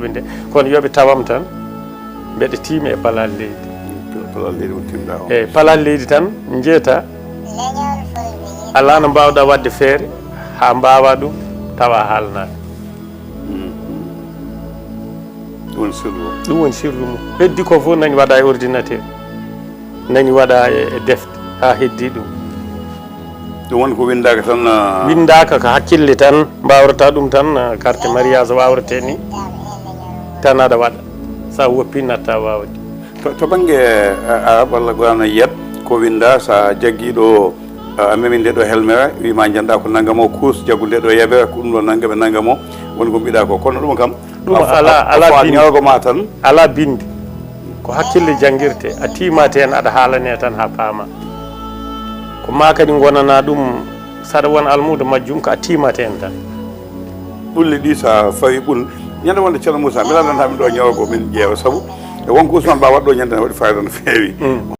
fulɓe nde kono yoɓe tawam tan mbeɗa tiimi e palal leydi eyyi palal leydi tan jeeta ala no mbawɗa wadde feere ha mbawa ɗum tawa haalnaɓe ɗum woni sirru mum heddi ko fof nañi waɗa e ordinateur nañi waɗa e defte ha heddi ɗum ɗum woni ko windaka tan windaka ko hakkille tan mbawrata ɗum tan carte mariage wawrete ni tan aɗa waɗa sa woppi natta wawde to banggue arab walla gona yiyat ko winda sa jagguiɗo a memi nde ɗo helmera wima janɗa ko naggam o kuus jaggu nde ɗo yeɓe ko ɗum ɗo naggam e naggam o woni ko mbiɗa ko kono ɗum kam ɗum ala ñawgo ma tan ala bindi ko hakkille jangguirte a timate hen aɗa haalane tan ha paama ko ma kadi gonana ɗum saɗa won almudo majjum ko a timate hen tan ɓulle ɗi sa fawi ɓul ñande wonde ceerno Moussa mi landantami ɗo ñawgo min ƴeewa saabu e wonko Ousmane Ba waɗɗo ñande ne waɗi fayida no feewi